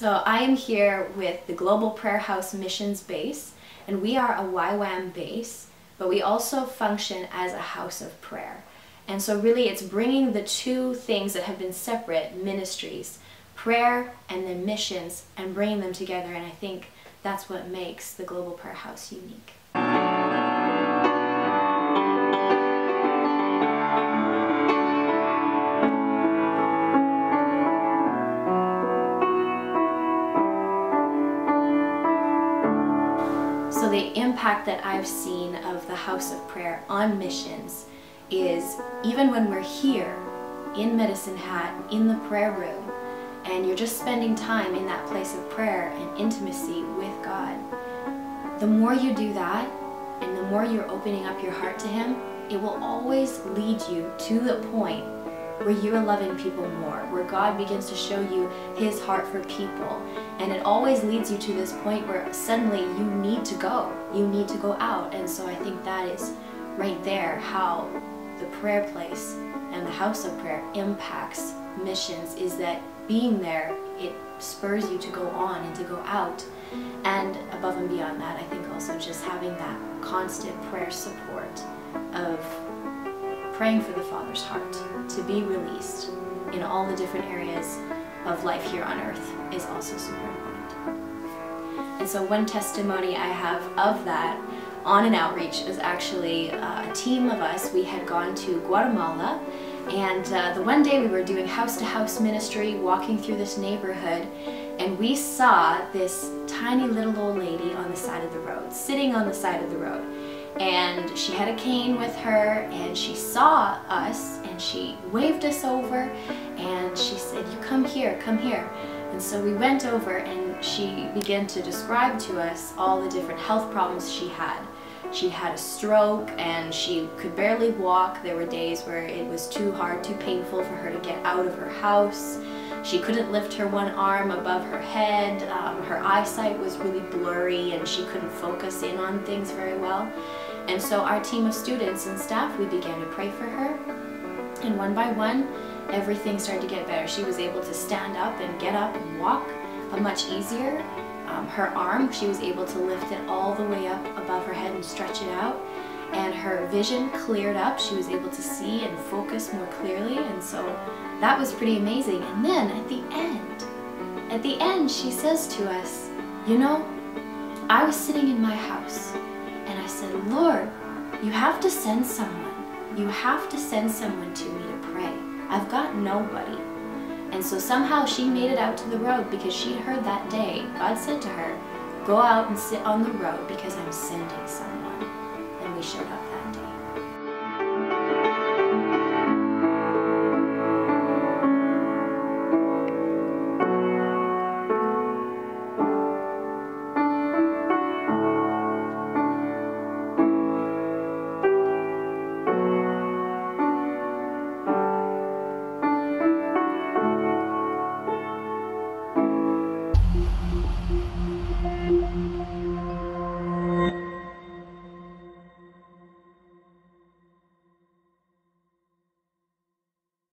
So I am here with the Global Prayer House Missions base, and we are a YWAM base, but we also function as a house of prayer. And so really it's bringing the two things that have been separate ministries, prayer and then missions, and bringing them together, and I think that's what makes the Global Prayer House unique. So the impact that I've seen of the House of Prayer on missions is even when we're here in Medicine Hat, in the prayer room, and you're just spending time in that place of prayer and intimacy with God, the more you do that and the more you're opening up your heart to Him, it will always lead you to the point where you're loving people more, where God begins to show you His heart for people. And it always leads you to this point where suddenly you need to go. You need to go out. And so I think that is right there how the prayer place and the house of prayer impacts missions, is that being there, it spurs you to go on and to go out. And above and beyond that, I think also just having that constant prayer support of praying for the Father's heart to be released in all the different areas of life here on earth is also super important. And so one testimony I have of that on an outreach is actually a team of us. We had gone to Guatemala, and the one day we were doing house-to-house ministry, walking through this neighborhood, and we saw this tiny little old lady on the side of the road, sitting on the side of the road. And she had a cane with her, and she saw us and she waved us over and she said, "You come here, come here." And so we went over and she began to describe to us all the different health problems she had. She had a stroke and she could barely walk. There were days where it was too hard, too painful for her to get out of her house. She couldn't lift her one arm above her head. Her eyesight was really blurry and she couldn't focus in on things very well. And so our team of students and staff, we began to pray for her. And one by one, everything started to get better. She was able to stand up and get up and walk much easier. Her arm, she was able to lift it all the way up above her head and stretch it out. And her vision cleared up. She was able to see and focus more clearly. And so that was pretty amazing. And then at the end, she says to us, "You know, I was sitting in my house and I said, Lord, you have to send someone. You have to send someone to me to pray. I've got nobody." And so somehow she made it out to the road because she'd heard that day, God said to her, "Go out and sit on the road because I'm sending someone." And we showed up that day.